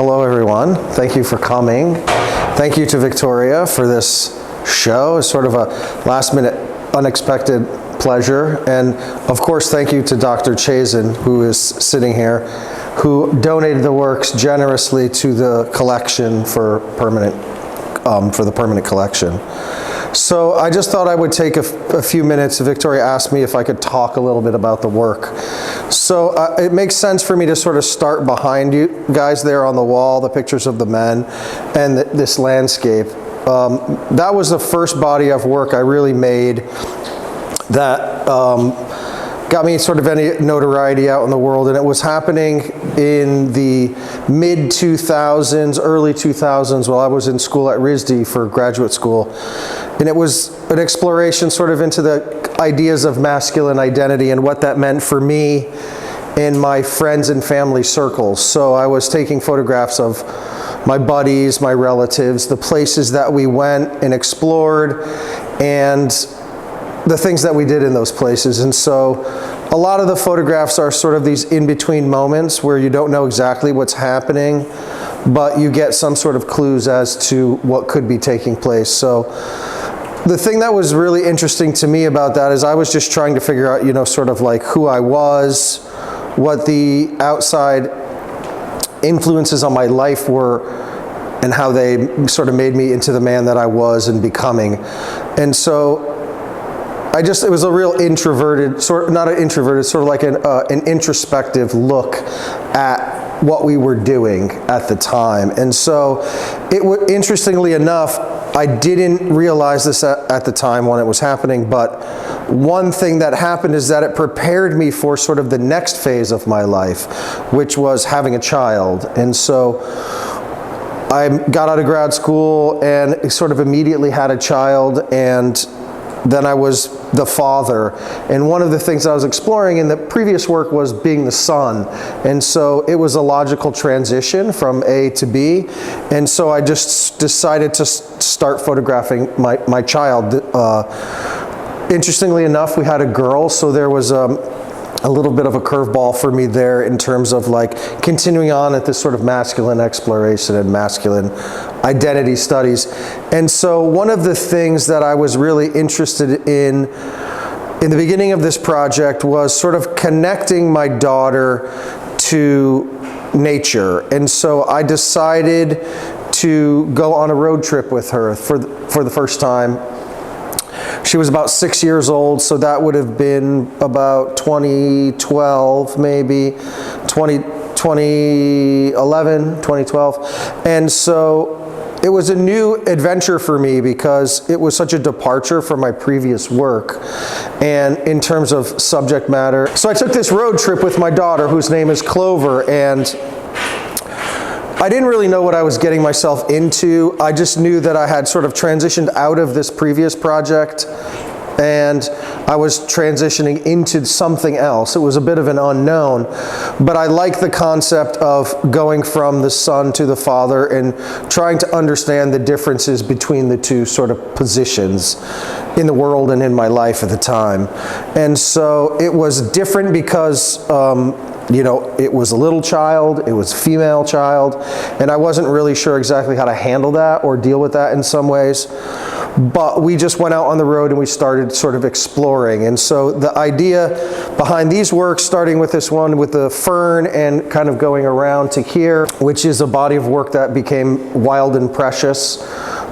Hello everyone, thank you for coming. Thank you to Victoria for this show. It's sort of a last minute unexpected pleasure. And of course thank you to Dr. Chazen, who is sitting here, who donated the works generously to the collection for the permanent collection. So I just thought I would take a few minutes. Victoria asked me if I could talk a little bit about the work. So it makes sense for me to sort of start behind you guys there on the wall, the pictures of the men and this landscape. That was the first body of work I really made that got me sort of any notoriety out in the world, and it was happening in the mid-2000s, early 2000s, while I was in school at RISD for graduate school. And it was an exploration sort of into the ideas of masculine identity and what that meant for me in my friends and family circles. So I was taking photographs of my buddies, my relatives, the places that we went and explored, and the things that we did in those places. And so a lot of the photographs are sort of these in-between moments where you don't know exactly what's happening, but you get some sort of clues as to what could be taking place. So the thing that was really interesting to me about that is I was just trying to figure out, sort of like who I was, what the outside influences on my life were, and how they sort of made me into the man that I was and becoming. And so it was a real introverted, sort of like an introspective look at what we were doing at the time. And so interestingly enough, I didn't realize this at the time when it was happening, but one thing that happened is that it prepared me for sort of the next phase of my life, which was having a child. And so I got out of grad school and sort of immediately had a child, and then I was the father. And one of the things I was exploring in the previous work was being the son. And so it was a logical transition from A to B. And so I just decided to start photographing my child. Interestingly enough, we had a girl, so there was a little bit of a curveball for me there in terms of like continuing on at this sort of masculine exploration and masculine identity studies. And so one of the things that I was really interested in the beginning of this project was sort of connecting my daughter to nature. And so I decided to go on a road trip with her for the first time. She was about 6 years old, so that would have been about 2012, maybe, 2011, 2012. And so it was a new adventure for me because it was such a departure from my previous work and in terms of subject matter. So I took this road trip with my daughter, whose name is Clover, and I didn't really know what I was getting myself into. I just knew that I had sort of transitioned out of this previous project and I was transitioning into something else. It was a bit of an unknown, but I like the concept of going from the son to the father and trying to understand the differences between the two sort of positions in the world and in my life at the time. And so it was different because it was a little child, it was a female child, and I wasn't really sure exactly how to handle that or deal with that in some ways. But we just went out on the road and we started sort of exploring. And so the idea behind these works, starting with this one with the fern and kind of going around to here, which is a body of work that became Wild and Precious,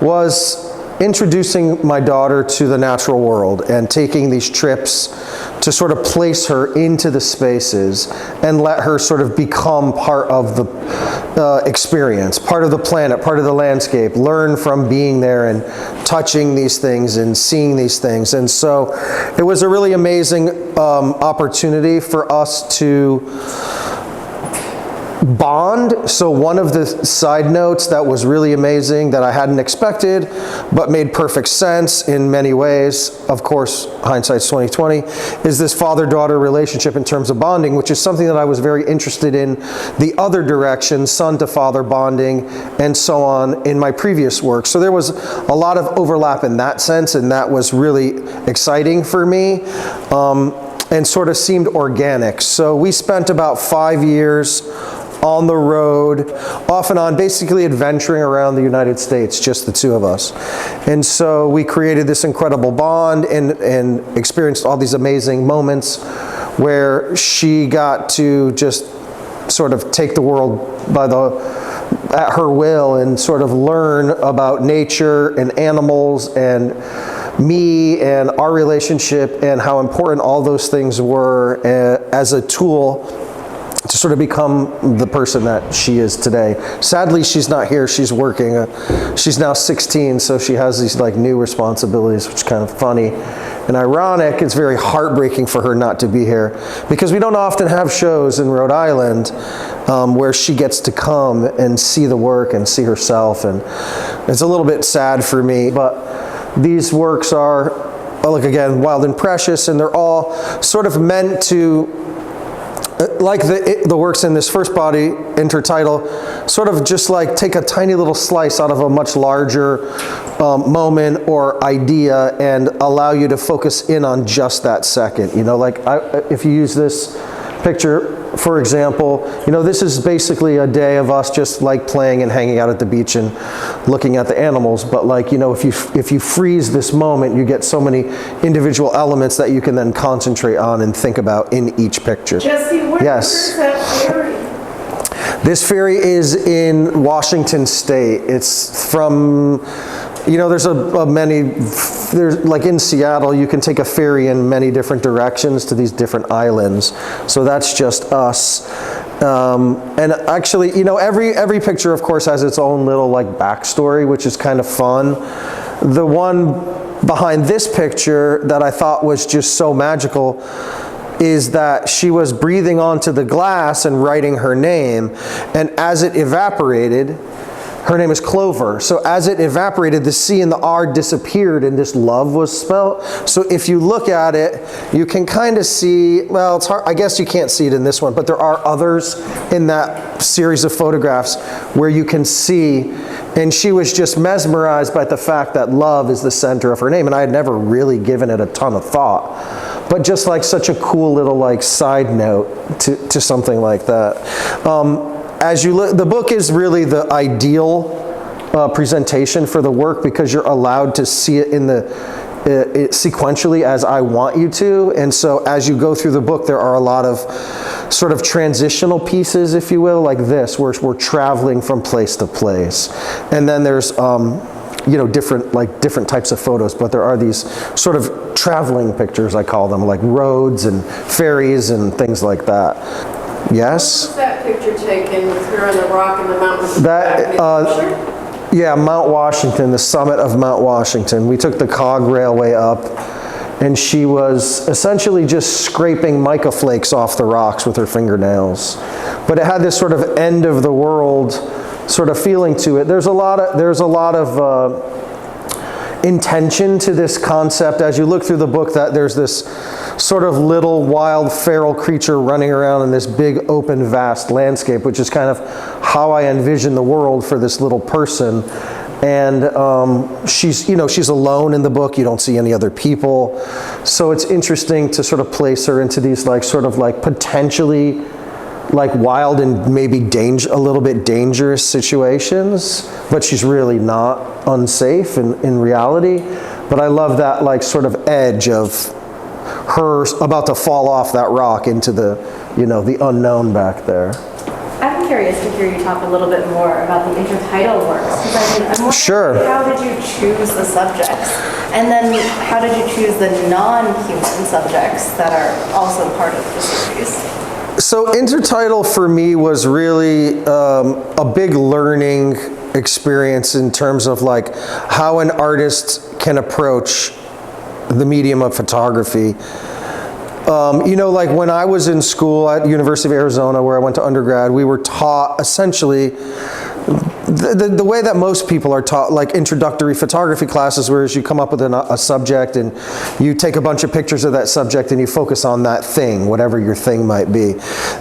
was introducing my daughter to the natural world and taking these trips to sort of place her into the spaces and let her sort of become part of the experience, part of the planet, part of the landscape, learn from being there and touching these things and seeing these things. And so it was a really amazing opportunity for us to bond. So one of the side notes that was really amazing that I hadn't expected but made perfect sense in many ways, of course hindsight's 2020, is this father-daughter relationship in terms of bonding, which is something that I was very interested in the other direction, son to father bonding and so on, in my previous work. So there was a lot of overlap in that sense, and that was really exciting for me and sort of seemed organic. So we spent about 5 years on the road, off and on, basically adventuring around the United States, just the two of us. And so we created this incredible bond and experienced all these amazing moments where she got to just sort of take the world at her will and sort of learn about nature and animals and me and our relationship and how important all those things were as a tool to sort of become the person that she is today. Sadly, she's not here. She's working. She's now 16, so she has these like new responsibilities, which is kind of funny and ironic. It's very heartbreaking for her not to be here because we don't often have shows in Rhode Island where she gets to come and see the work and see herself, and it's a little bit sad for me. But these works are, like again, Wild and Precious, and they're all sort of meant to, like the works in this first body, Intertidal, sort of just like take a tiny little slice out of a much larger moment or idea and allow you to focus in on just that second. You know, like if you use this picture, for example, you know, this is basically a day of us just like playing and hanging out at the beach and looking at the animals. But like, you know, if you freeze this moment, you get so many individual elements that you can then concentrate on and think about in each picture. Jesse, where is that ferry? This ferry is in Washington State. It's from, you know, there's there's like in Seattle, you can take a ferry in many different directions to these different islands. So that's just us. And actually, you know, every picture, of course, has its own little like backstory, which is kind of fun. The one behind this picture that I thought was just so magical is that she was breathing onto the glass and writing her name, and as it evaporated, her name is Clover. So as it evaporated, the C and the R disappeared and this love was spelled. So if you look at it, you can kind of see, well, it's hard, I guess you can't see it in this one, but there are others in that series of photographs where you can see, and she was just mesmerized by the fact that love is the center of her name, and I had never really given it a ton of thought. But just like such a cool little like side note to something like that. As you look, the book is really the ideal presentation for the work because you're allowed to see it in sequentially as I want you to. And so as you go through the book, there are a lot of sort of transitional pieces, if you will, like this, where we're traveling from place to place. And then there's you know, different types of photos, but there are these sort of traveling pictures, I call them, like roads and ferries and things like that. Yes? What was that picture taken with her on the rock in the mountains? Yeah, Mount Washington, the summit of Mount Washington. We took the cog railway up, and she was essentially just scraping mica flakes off the rocks with her fingernails. But it had this sort of end of the world sort of feeling to it. There's a lot of intention to this concept as you look through the book, that there's this sort of little wild feral creature running around in this big open vast landscape, which is kind of how I envision the world for this little person. And she's alone in the book. You don't see any other people. So it's interesting to sort of place her into these like sort of like potentially like wild and maybe a little bit dangerous situations, but she's really not unsafe in reality. But I love that like sort of edge of her about to fall off that rock into the, you know, the unknown back there. I'm curious to hear you talk a little bit more about the intertidal works. I'm wondering, sure. How did you choose the subjects? And then how did you choose the non-human subjects that are also part of the series? So Intertidal for me was really a big learning experience in terms of like how an artist can approach the medium of photography. You know, like when I was in school at University of Arizona, where I went to undergrad, we were taught essentially the way that most people are taught, like introductory photography classes, whereas you come up with a subject and you take a bunch of pictures of that subject and you focus on that thing, whatever your thing might be.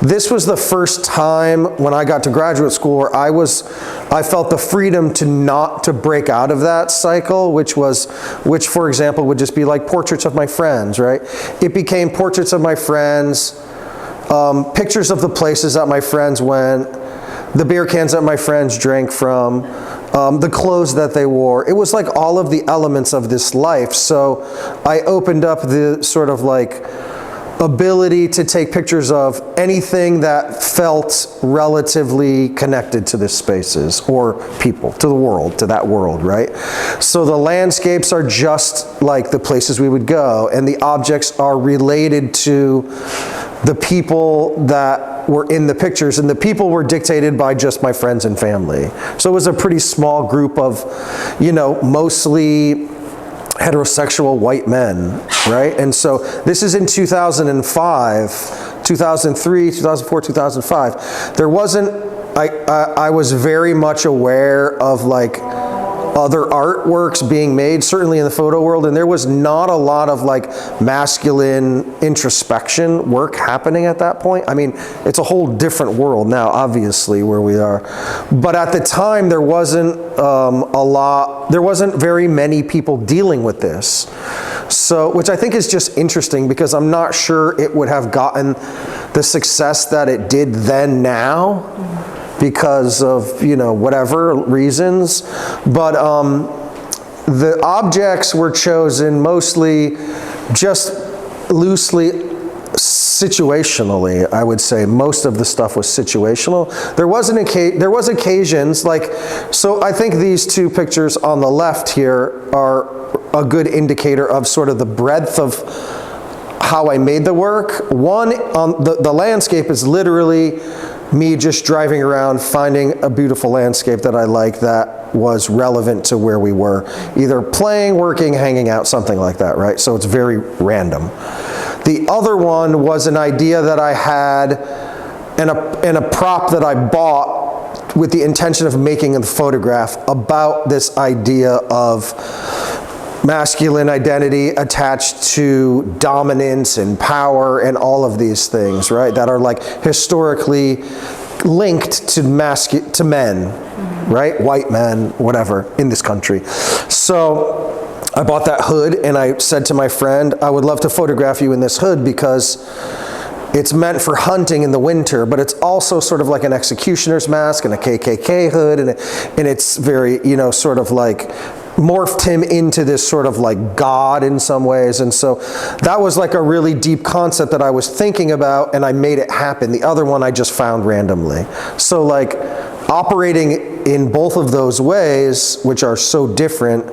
This was the first time when I got to graduate school where I felt the freedom to break out of that cycle, which for example would just be like portraits of my friends, right? It became portraits of my friends, pictures of the places that my friends went, the beer cans that my friends drank from, the clothes that they wore. It was like all of the elements of this life. So I opened up the sort of like ability to take pictures of anything that felt relatively connected to the spaces or people, to the world, to that world, right? So the landscapes are just like the places we would go, and the objects are related to the people that were in the pictures, and the people were dictated by just my friends and family. So it was a pretty small group of, mostly heterosexual white men, right? And so this is in 2005, 2003, 2004, 2005. There wasn't, I was very much aware of like other artworks being made, certainly in the photo world, and there was not a lot of like masculine introspection work happening at that point. I mean, it's a whole different world now, obviously, where we are. But at the time, there wasn't there wasn't very many people dealing with this. So, which I think is just interesting, because I'm not sure it would have gotten the success that it did then now, because of, whatever reasons. But the objects were chosen mostly just loosely situationally, I would say. Most of the stuff was situational. There was occasions, like, so I think these two pictures on the left here are a good indicator of sort of the breadth of how I made the work. One, on the landscape is literally me just driving around, finding a beautiful landscape that I like that was relevant to where we were, either playing, working, hanging out, something like that, right? So it's very random. The other one was an idea that I had and a prop that I bought with the intention of making a photograph about this idea of masculine identity attached to dominance and power and all of these things, right? That are like historically linked to men, right? White men, whatever, in this country. So I bought that hood, and I said to my friend, I would love to photograph you in this hood because it's meant for hunting in the winter, but it's also sort of like an executioner's mask and a KKK hood, and it's very, sort of like morphed him into this sort of like God in some ways. And so that was like a really deep concept that I was thinking about, and I made it happen. The other one I just found randomly. So like operating in both of those ways, which are so different,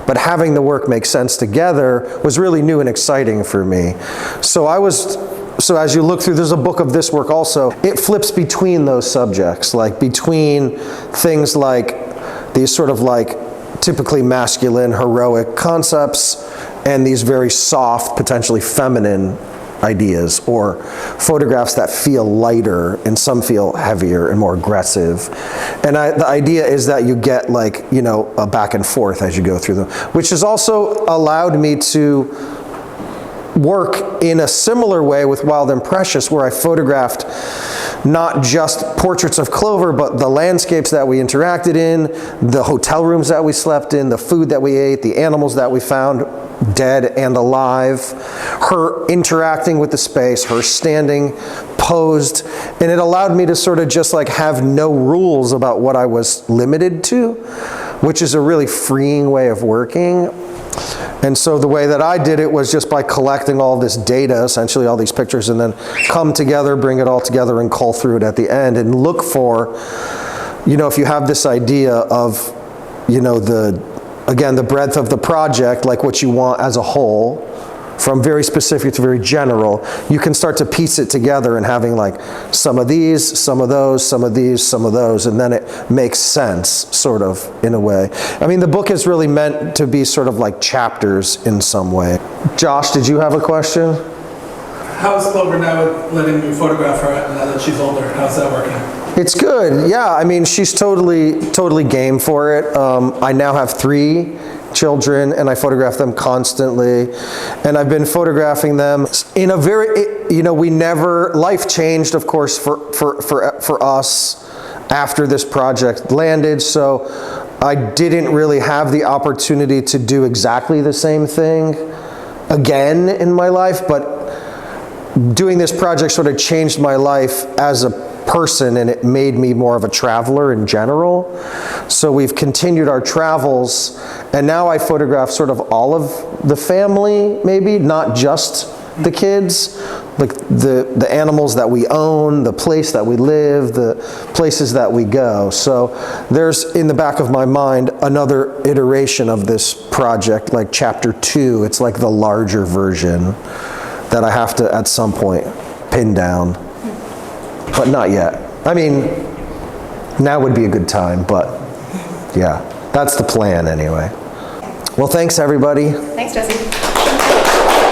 but having the work make sense together was really new and exciting for me. So as you look through, there's a book of this work also. It flips between those subjects, like between things like these sort of like typically masculine, heroic concepts, and these very soft, potentially feminine ideas, or photographs that feel lighter and some feel heavier and more aggressive. And the idea is that you get like, a back and forth as you go through them, which has also allowed me to work in a similar way with Wild and Precious, where I photographed not just portraits of Clover, but the landscapes that we interacted in, the hotel rooms that we slept in, the food that we ate, the animals that we found dead and alive, her interacting with the space, her standing posed, and it allowed me to sort of just like have no rules about what I was limited to, which is a really freeing way of working. And so the way that I did it was just by collecting all this data, essentially all these pictures, and then come together, bring it all together, and cull through it at the end, and look for, if you have this idea of, the breadth of the project, like what you want as a whole, from very specific to very general, you can start to piece it together and having like some of these, some of those, some of these, some of those, and then it makes sense, sort of, in a way. I mean, the book is really meant to be sort of like chapters in some way. Josh, did you have a question? How's Clover now with letting you photograph her now that she's older? How's that working? It's good, yeah. I mean, she's totally game for it. I now have 3 children, and I photograph them constantly, and I've been photographing them in a very, life changed, of course, for us after this project landed, so I didn't really have the opportunity to do exactly the same thing again in my life, but doing this project sort of changed my life as a person, and it made me more of a traveler in general. So we've continued our travels, and now I photograph sort of all of the family, maybe, not just the kids, like the animals that we own, the place that we live, the places that we go. So there's, in the back of my mind, another iteration of this project, like chapter 2. It's like the larger version that I have to, at some point, pin down. But not yet. I mean, now would be a good time, but yeah, that's the plan anyway. Well, thanks everybody. Thanks, Jesse.